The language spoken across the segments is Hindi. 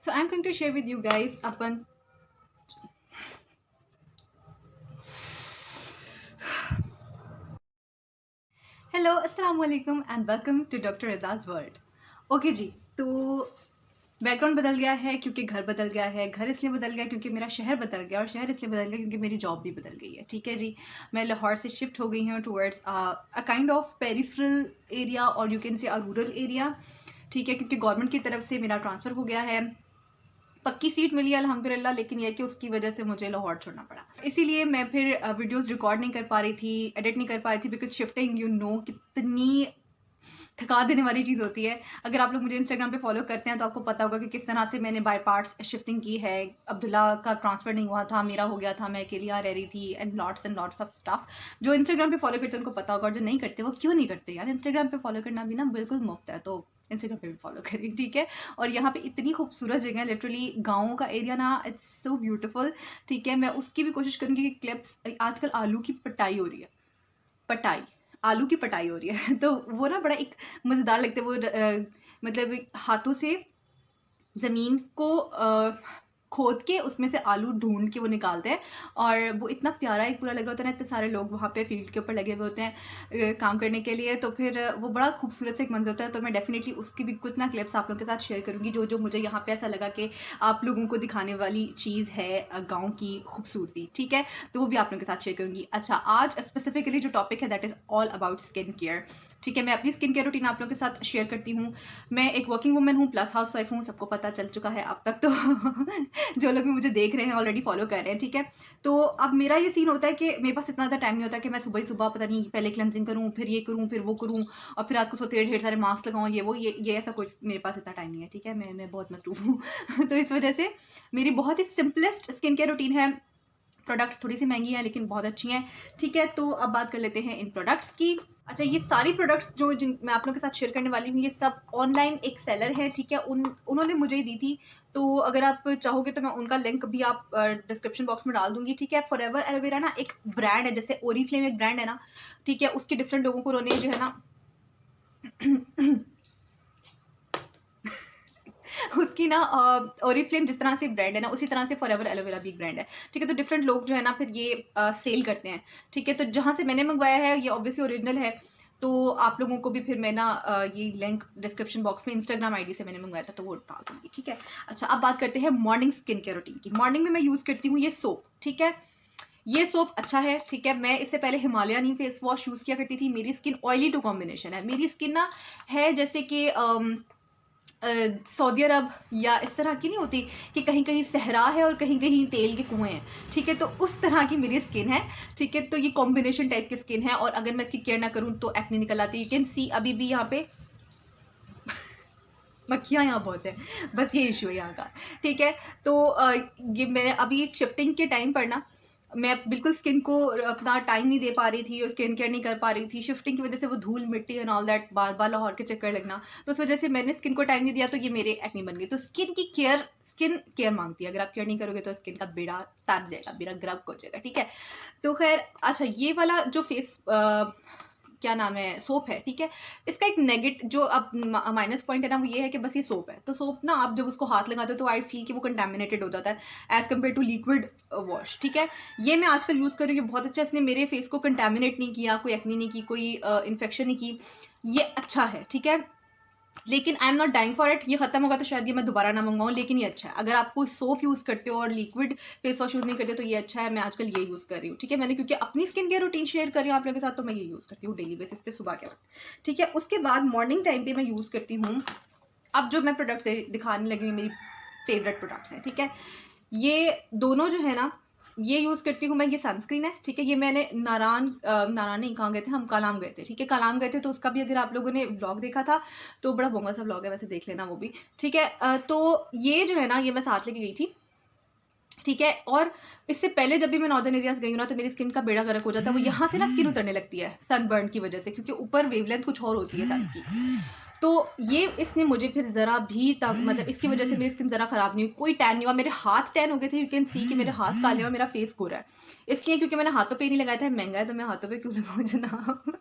So I'm going to share with you guys अपन हेलो अस्सलाम वालेकुम and welcome to doctor Rida's world. Okay जी, तो बैकग्राउंड बदल गया है क्योंकि घर बदल गया है। घर इसलिए बदल गया क्योंकि मेरा शहर बदल गया, और शहर इसलिए बदल गया क्योंकि मेरी जॉब भी बदल गई है। ठीक है जी, मैं लाहौर से शिफ्ट हो गई हूँ towards a kind of peripheral area, और you can say a rural area. ठीक है, क्योंकि गवर्नमेंट की तरफ से मेरा ट्रांसफ़र हो गया है, पक्की सीट मिली है अल्हम्दुलिल्लाह, लेकिन यह कि उसकी वजह से मुझे लाहौर छोड़ना पड़ा। इसीलिए मैं फिर वीडियोस रिकॉर्ड नहीं कर पा रही थी, एडिट नहीं कर पा रही थी, बिकॉज शिफ्टिंग कितनी थका देने वाली चीज़ होती है। अगर आप लोग मुझे इंस्टाग्राम पे फॉलो करते हैं तो आपको पता होगा कि किस तरह से मैंने बाय पार्ट्स शिफ्टिंग की है। अब्दुल्ला का ट्रांसफ़र नहीं हुआ था, मेरा हो गया था, मैं अकेली यहाँ रह रही थी, एंड लॉट्स ऑफ स्टफ। जो इंस्टाग्राम पे फॉलो करते हैं उनको पता होगा, और जो नहीं करते वो क्यों नहीं करते यार। इंस्टाग्राम पे फॉलो करना भी ना बिल्कुल मुफ्त है, तो इंस्टाग्राम पे भी फॉलो करें, ठीक है। और यहाँ पे इतनी खूबसूरत जगह है, लिटरली गाँव का एरिया ना, इट्स सो ब्यूटीफुल। ठीक है, मैं उसकी भी कोशिश करूँगी कि क्लिप्स, आजकल आलू की पटाई हो रही है, पटाई, आलू की पटाई हो रही है तो वो ना बड़ा एक मज़ेदार लगता है। वो मतलब हाथों से ज़मीन को खोद के उसमें से आलू ढूँढ के वो निकालते हैं, और वो इतना प्यारा एक पूरा लग रहा होता है ना। इतने सारे लोग वहाँ पे फील्ड के ऊपर लगे हुए होते हैं काम करने के लिए, तो फिर वो बड़ा खूबसूरत सा एक मंज़र होता है। तो मैं डेफ़िनेटली उसकी भी कुछ ना क्लिप्स आप लोगों के साथ शेयर करूँगी, जो मुझे यहाँ पे ऐसा लगा कि आप लोगों को दिखाने वाली चीज़ है गाँव की खूबसूरती, ठीक है? तो वो भी आप लोगों के साथ शेयर करूँगी। अच्छा, आज स्पेसिफ़िकली जो टॉपिक है that is all about skin care, ठीक है? मैं अपनी स्किन केयर रूटीन आप लोगों के साथ शेयर करती हूँ। मैं एक वर्किंग वुमन हूँ प्लस हाउसवाइफ हूँ, सबको पता चल चुका है अब तक तो जो लोग भी मुझे देख रहे हैं ऑलरेडी फॉलो कर रहे हैं, ठीक है। तो अब मेरा ये सीन होता है कि मेरे पास इतना ज़्यादा टाइम नहीं होता कि मैं सुबह ही सुबह पता नहीं पहले क्लेंजिंग करूँ, फिर ये करूँ, फिर वो करूँ, और फिर रात को सोते हुए ढेर सारे मास्क लगाऊँ, ये वो ये ऐसा कुछ मेरे पास इतना टाइम नहीं है, ठीक है। मैं बहुत मसरूफ़ हूँ तो इस वजह से मेरी बहुत ही सिंपलेस्ट स्किन केयर रूटीन है। प्रोडक्ट्स थोड़ी सी महंगी हैं लेकिन बहुत अच्छी हैं, ठीक है। तो अब बात कर लेते हैं इन प्रोडक्ट्स की। अच्छा, ये सारी प्रोडक्ट्स जो जिन मैं आप लोगों के साथ शेयर करने वाली हूँ, ये सब ऑनलाइन एक सेलर है, ठीक है। उन्होंने मुझे ही दी थी, तो अगर आप चाहोगे तो मैं उनका लिंक भी आप डिस्क्रिप्शन बॉक्स में डाल दूंगी, ठीक है। फॉरएवर एलोवेरा ना एक ब्रांड है, जैसे ओरीफ्लेम एक ब्रांड है ना, ठीक है। उसके डिफरेंट लोगों को उन्होंने जो है ना उसकी ना ओरीफ्लेम जिस तरह से ब्रांड है ना, उसी तरह से फॉरएवर एलोवेरा भी एक ब्रांड है, ठीक है। तो डिफरेंट लोग जो है ना फिर ये सेल करते हैं, ठीक है। तो जहाँ से मैंने मंगवाया है ये ऑब्वियसली ओरिजिनल है, तो आप लोगों को भी फिर मैं ना ये लिंक डिस्क्रिप्शन बॉक्स में इंस्टाग्राम आईडी से मैंने मंगवाया था तो वो डाल दूंगी, ठीक है। अच्छा, अब बात करते हैं मॉर्निंग स्किन केयर रूटीन की। मॉर्निंग में मैं यूज़ करती हूँ ये सोप, ठीक है। ये सोप अच्छा है, ठीक है। मैं इससे पहले हिमालयन फेस वॉश यूज़ किया करती थी। मेरी स्किन ऑयली टू कॉम्बिनेशन है। मेरी स्किन ना है जैसे कि सऊदी अरब या इस तरह की नहीं होती कि कहीं कहीं सहरा है और कहीं कहीं तेल के कुएं हैं, ठीक है। तो उस तरह की मेरी स्किन है, ठीक है। तो ये कॉम्बिनेशन टाइप की स्किन है, और अगर मैं इसकी केयर ना करूँ तो एक्ने निकल आती है। यू कैन सी अभी भी यहाँ पे मक्खियाँ यहाँ बहुत है, बस ये इशू है यहाँ का, ठीक है। तो ये मैंने अभी शिफ्टिंग के टाइम पर ना मैं बिल्कुल स्किन को अपना टाइम नहीं दे पा रही थी, और स्किन केयर नहीं कर पा रही थी। शिफ्टिंग की वजह से वो धूल मिट्टी एंड ऑल दैट, बार बार लाहौर के चक्कर लगना, तो उस वजह से मैंने स्किन को टाइम नहीं दिया, तो ये मेरे एक्ने बन गए। तो स्किन केयर मांगती है, अगर आप केयर नहीं करोगे तो स्किन का बेड़ा तर जाएगा, बेड़ा गर्क हो जाएगा, ठीक है। तो खैर, अच्छा, ये वाला जो फेस क्या नाम है, सोप है, ठीक है। इसका एक जो अब माइनस पॉइंट है ना, वो ये है कि बस ये सोप है। तो सोप ना आप जब उसको हाथ लगाते हो तो आई फील कि वो कंटेमिनेटेड हो जाता है as compared to liquid wash, ठीक है। ये मैं आजकल यूज़ कर रही हूँ, बहुत अच्छा। इसने मेरे फेस को कंटेमिनेट नहीं किया, कोई एक्नी नहीं की, कोई इन्फेक्शन नहीं की। ये अच्छा है, ठीक है। लेकिन I am not dying for it. ये खत्म होगा तो शायद ये मैं दोबारा ना मंगवाऊँ, लेकिन ये अच्छा है। अगर आप कोई सोप यूज़ करते हो और लिक्विड फेस वॉश यूज़ नहीं करते तो ये अच्छा है। मैं आजकल ये यूज़ कर रही हूँ, ठीक है। मैंने क्योंकि अपनी स्किन केयर रूटीन शेयर कर रही हूँ आप लोगों के साथ, तो मैं ये यूज़ करती हूँ डेली बेसिस पे सुबह के वक्त, ठीक है। उसके बाद मॉर्निंग टाइम पे मैं यूज़ करती हूँ, अब जो मैं प्रोडक्ट्स दिखाने लगी हूँ, मेरी फेवरेट प्रोडक्ट्स हैं, ठीक है। ये दोनों जो है ना, ये यूज़ करती हूँ मैं। ये सनस्क्रीन है, ठीक है। ये मैंने नारान नहीं, कहाँ गए थे हम, कालाम गए थे, ठीक है। कालाम गए थे तो उसका भी अगर आप लोगों ने व्लॉग देखा था तो बड़ा बोंगा सा व्लॉग है, वैसे देख लेना वो भी, ठीक है। तो ये जो है ना, ये मैं साथ लेके गई थी, ठीक है। और इससे पहले जब भी मैं नॉर्दर्न एरियाज गई हूँ ना, तो मेरी स्किन का बेड़ा गर्क हो जाता है। वो यहाँ से ना स्किन उतरने लगती है सनबर्न की वजह से, क्योंकि ऊपर वेवलेंथ कुछ और होती है सन की। तो ये इसने मुझे फिर ज़रा भी तब मतलब इसकी वजह से मेरी स्किन ज़रा ख़राब नहीं हुई, कोई टैन नहीं हुआ। मेरे हाथ टैन हो गए थे, यू कैन सी कि मेरे हाथ काले और मेरा फेस गोरा है, इसलिए क्योंकि मैंने हाथों पे नहीं लगाया था। महंगा है तो मैं हाथों पे क्यों लगाऊँ जनाब।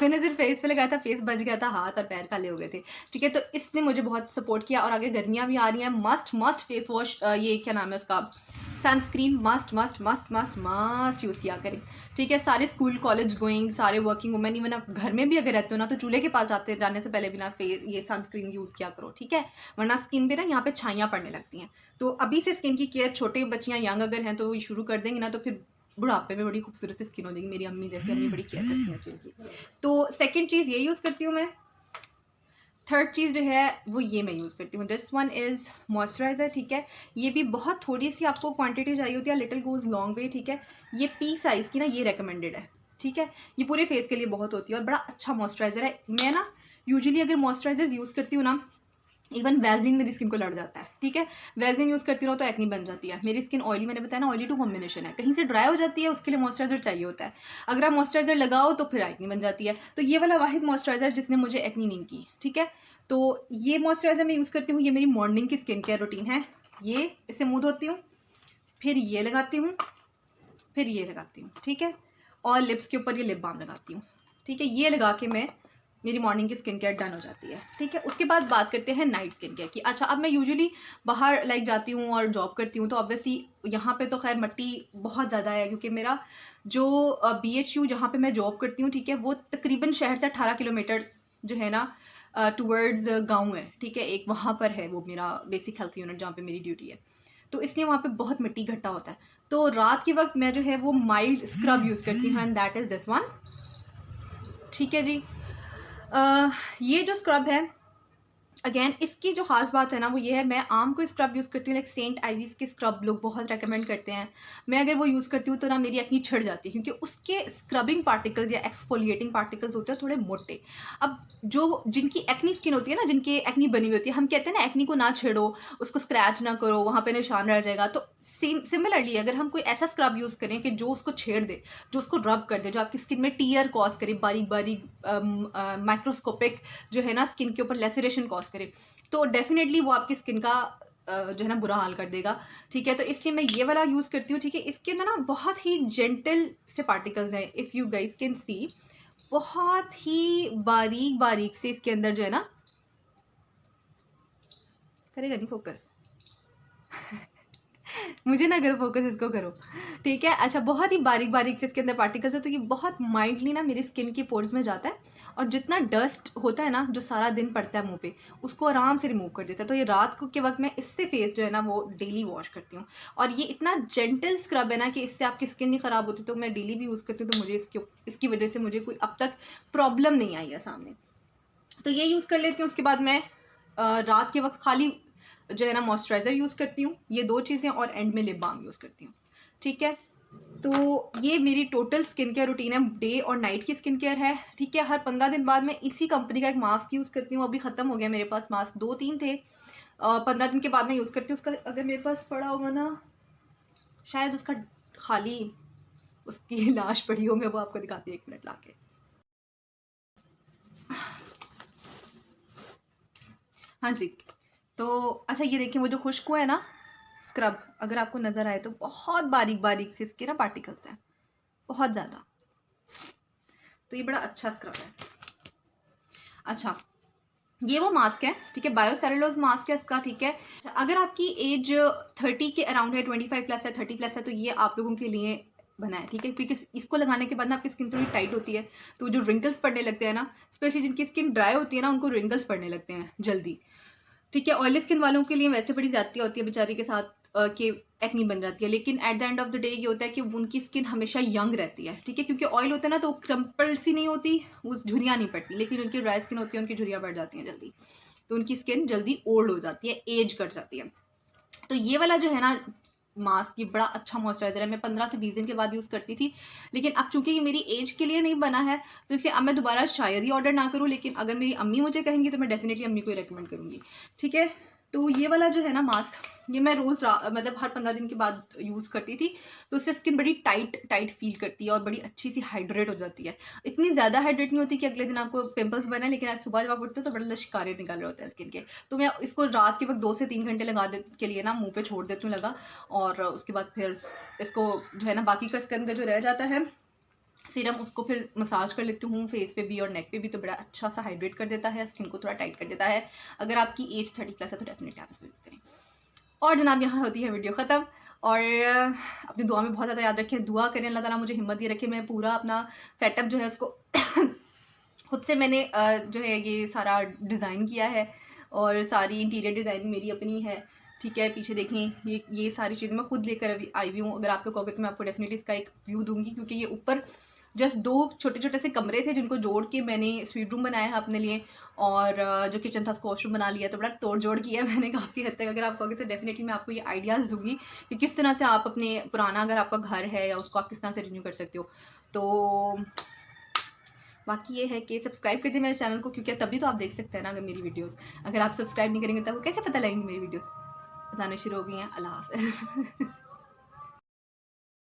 मैंने सिर्फ फेस पे लगाया था, फेस बच गया था, हाथ और पैर काले हो गए थे। ठीक है, तो इसने मुझे बहुत सपोर्ट किया। और आगे गर्मियाँ भी आ रही हैं, मस्ट फेस वॉश, ये क्या नाम है उसका, सनस्क्रीन मस्ट यूज़ किया करें। ठीक है, सारे स्कूल कॉलेज गोइंग, सारे वर्किंग वुमेन, इवन आप घर में भी अगर रहते हो ना, तो चूल्हे के पास जाने से पहले भी ना ये सनस्क्रीन यूज़ किया करो। ठीक है, वरना स्किन पे ना यहाँ पे छाइयाँ पड़ने लगती हैं। तो अभी से स्किन की केयर, छोटे बच्चियाँ यंग अगर हैं तो शुरू कर देंगे ना, तो फिर बुढ़ापे में बड़ी खूबसूरत सी स्किन हो जाएगी। मेरी अम्मी जैसे, अम्मी बड़ी केयर करती हैं स्किन की। तो सेकेंड चीज़ ये यूज़ करती हूँ मैं। थर्ड चीज़ जो है वो ये मैं यूज़ करती हूँ, दिस वन इज़ मॉइस्चराइज़र। ठीक है, ये भी बहुत थोड़ी सी आपको क्वांटिटी चाहिए होती है, लिटिल गोज़ लॉन्ग वे। ठीक है, ये पी साइज़ की ना, ये रेकमेंडेड है। ठीक है, ये पूरे फेस के लिए बहुत होती है और बड़ा अच्छा मॉइस्चराइज़र है। मैं ना यूजुअली अगर मॉइस्चराइज़र यूज़ करती हूँ ना, इवन वैसलीन मेरी स्किन को लड़ जाता है। ठीक है, वैसलीन यूज़ करती रहो तो एक्नी बन जाती है। मेरी स्किन ऑयली, मैंने बताया ना, ऑयली टू कॉम्बिनेशन है, कहीं से ड्राई हो जाती है, उसके लिए मॉइस्चराइज़र चाहिए होता है। अगर आप मॉइस्चराइज़र लगाओ तो फिर एक्नी बन जाती है। तो ये वाला वाहिद मॉइस्चराइज़र जिसने मुझे एक्नी नहीं की। ठीक है, तो ये मॉइस्चराइज़र मैं यूज़ करती हूँ, ये मेरी मॉर्निंग की स्किन केयर रूटीन है। ये इससे मुँह धोती हूँ, फिर ये लगाती हूँ, फिर ये लगाती हूँ। ठीक है, और लिप्स के ऊपर ये लिप बाम लगाती हूँ। ठीक है, ये लगा के मैं, मेरी मॉर्निंग की स्किन केयर डन हो जाती है। ठीक है, उसके बाद बात करते हैं नाइट स्किन केयर की। अच्छा, अब मैं यूजुअली बाहर लाइक जाती हूँ और जॉब करती हूँ, तो ऑब्वियसली यहाँ पे तो खैर मिट्टी बहुत ज़्यादा है, क्योंकि मेरा जो BHU जहाँ पे मैं जॉब करती हूँ, ठीक है, वो तकरीबन शहर से 18 किलोमीटर जो है ना टूवर्ड्स गाँव है। ठीक है, एक वहाँ पर है वो मेरा बेसिक हेल्थ यूनिट जहाँ पे मेरी ड्यूटी है, तो इसलिए वहाँ पे बहुत मिट्टी इकट्ठा होता है। तो रात के वक्त मैं जो है वो माइल्ड स्क्रब यूज़ करती हूँ, and that is this one. ठीक है जी, ये जो स्क्रब है, अगेन इसकी जो ख़ास बात है ना वो ये है, मैं आम को स्क्रब यूज़ करती हूँ, लाइक सेंट आइवीज़ के स्क्रब लोग बहुत रेकमेंड करते हैं। मैं अगर वो यूज़ करती हूँ तो ना मेरी एक्नी छिड़ जाती है, क्योंकि उसके स्क्रबिंग पार्टिकल्स या एक्सफोलिएटिंग पार्टिकल्स होते हैं थोड़े मोटे। अब जो जिनकी एक्नी स्किन होती है ना, जिनकी एक्नी बनी हुई होती है, हम कहते हैं ना एक्नी को ना छेड़ो, उसको स्क्रैच ना करो, वहाँ पे निशान रह जाएगा। तो सिमिलरली अगर हम कोई ऐसा स्क्रब यूज़ करें कि जो उसको छेड़ दे, जो उसको रब कर दे, जो आपकी स्किन में टीयर कॉज करे, बारीक बारीक माइक्रोस्कोपिक जो है ना स्किन के ऊपर लेसरेशन कॉज करे, तो डेफिनेटली वो आपकी स्किन का जो है ना बुरा हाल कर देगा। ठीक है, तो इसलिए मैं ये वाला यूज़ करती हूँ। ठीक है, इसके अंदर ना बहुत ही जेंटल से पार्टिकल्स हैं, if you guys can see, बहुत ही बारीक बारीक से इसके अंदर जो है ना, करेगा नहीं फोकस मुझे ना करो फोकस, इसको करो। ठीक है, अच्छा, बहुत ही बारीक बारीक से इसके अंदर पार्टिकल्स है, तो ये बहुत माइल्डली ना मेरी स्किन के पोर्स में जाता है, और जितना डस्ट होता है ना जो सारा दिन पड़ता है मुंह पे, उसको आराम से रिमूव कर देता है। तो ये रात को के वक्त मैं इससे फेस जो है ना वो डेली वॉश करती हूँ, और ये इतना जेंटल स्क्रब है ना कि इससे आपकी स्किन नहीं ख़राब होती। तो मैं डेली भी यूज़ करती हूँ, तो मुझे इसकी वजह से मुझे कोई अब तक प्रॉब्लम नहीं आई है सामने। तो ये यूज़ कर लेती हूँ। उसके बाद मैं रात के वक्त खाली जो है ना मॉइस्चराइज़र यूज़ करती हूँ, ये 2 चीज़ें, और एंड में लिप बाम यूज़ करती हूँ। ठीक है, तो ये मेरी टोटल स्किन केयर रूटीन है, डे और नाइट की स्किन केयर है। ठीक है, हर 15 दिन बाद मैं इसी कंपनी का एक मास्क यूज़ करती हूँ। अभी ख़त्म हो गया मेरे पास मास्क, 2-3 थे, 15 दिन के बाद मैं यूज़ करती हूँ। उसका अगर मेरे पास पड़ा होगा ना, शायद उसका खाली उसकी लाश पड़ी हो, मैं वो आपको दिखाती हूँ 1 मिनट ला के। हाँ जी, तो अच्छा, ये देखिए वो जो खुश्क हुआ है ना स्क्रब, अगर आपको नज़र आए तो बहुत बारीक बारीक से इसके ना पार्टिकल्स हैं, बहुत ज़्यादा। तो ये बड़ा अच्छा स्क्रब है। अच्छा, ये वो मास्क है, ठीक है, बायोसेलुलोज मास्क है इसका। ठीक है, अच्छा, अगर आपकी एज 30 के अराउंड है, 25 प्लस है, 30 प्लस है, तो ये आप लोगों के लिए बना है। ठीक है, क्योंकि इसको लगाने के बाद ना आपकी स्किन थोड़ी टाइट होती है, तो जो रिंकल्स पड़ने लगते हैं ना, स्पेशली जिनकी स्किन ड्राई होती है ना, उनको रिंकल्स पड़ने लगते हैं जल्दी। ठीक है, ऑयली स्किन वालों के लिए वैसे बड़ी ज़्यादती होती है बेचारी के साथ, कि एक्नी बन जाती है, लेकिन at the end of the day ये होता है कि उनकी स्किन हमेशा यंग रहती है। ठीक है, क्योंकि ऑयल होता है ना, तो क्रम्पल सी नहीं होती, वो झुर्रियाँ नहीं पड़ती, लेकिन उनकी ड्राई स्किन होती है, उनकी झुर्रियाँ बढ़ जाती हैं जल्दी, तो उनकी स्किन जल्दी ओल्ड हो जाती है, एज कर जाती है। तो ये वाला जो है ना मास्क, ये बड़ा अच्छा मॉइस्चराइज़र है। मैं 15 से 20 दिन के बाद यूज़ करती थी, लेकिन अब चूंकि ये मेरी एज के लिए नहीं बना है, तो इसलिए अब मैं दोबारा शायद ही ऑर्डर ना करूँ, लेकिन अगर मेरी अम्मी मुझे कहेंगी तो मैं डेफिनेटली अम्मी को ही रेकमेंड करूँगी। ठीक है, तो ये वाला जो है ना मास्क, ये मैं रोज़ मतलब हर 15 दिन के बाद यूज़ करती थी, तो उससे स्किन बड़ी टाइट फ़ील करती है और बड़ी अच्छी सी हाइड्रेट हो जाती है। इतनी ज़्यादा हाइड्रेट नहीं होती कि अगले दिन आपको पिंपल्स बने, लेकिन आज सुबह जब आप उठते हो तो बड़े लश्कारे निकल रहे होते हैं स्किन के। तो मैं इसको रात के वक़्त 2 से 3 घंटे लगा दे के लिए ना मुँह पे छोड़ देती हूँ लगा, और उसके बाद फिर इसको जो है ना बाकी का स्किन का जो रह जाता है सीरम, उसको फिर मसाज कर लेती हूँ फेस पे भी और नेक पे भी, तो बड़ा अच्छा सा हाइड्रेट कर देता है, स्किन को थोड़ा टाइट कर देता है। अगर आपकी एज 30+ है तो डेफिनेटली आप इसको यूज़ करें। और जनाब यहाँ होती है वीडियो ख़त्म। और अपनी दुआ में बहुत ज़्यादा याद रखें, दुआ करें अल्लाह ताला मुझे हिम्मत दे रखे, मैं पूरा अपना सेटअप जो है उसको खुद से मैंने जो है ये सारा डिज़ाइन किया है, और सारी इंटीरियर डिज़ाइन मेरी अपनी है, ठीक है। पीछे देखें ये सारी चीज़ें मैं खुद लेकर अभी आई हुई हूँ। अगर आप लोग कहोगे तो मैं आपको डेफिनेटली इसका एक व्यू दूंगी, क्योंकि ये ऊपर जस्ट 2 छोटे-छोटे से कमरे थे जिनको जोड़ के मैंने स्वीट रूम बनाया है अपने लिए, और जो किचन था उसको वॉशरूम बना लिया, तो बड़ा तोड़-जोड़ किया है मैंने काफ़ी हद तक। अगर आप कहोगे तो डेफिनेटली मैं आपको ये आइडियाज़ दूँगी कि किस तरह से आप अपने पुराना अगर आपका घर है या उसको आप किस तरह से रिन्यू कर सकते हो। तो बाकी ये है कि सब्सक्राइब कर दें मेरे चैनल को, क्योंकि तभी तो आप देख सकते हैं ना अगर मेरी वीडियोज़। अगर आप सब्सक्राइब नहीं करेंगे तब वो कैसे पता लगेंगी मेरी वीडियोज़? बताने शुरू हो गई हैं। अल्लाह हाफ़िज़।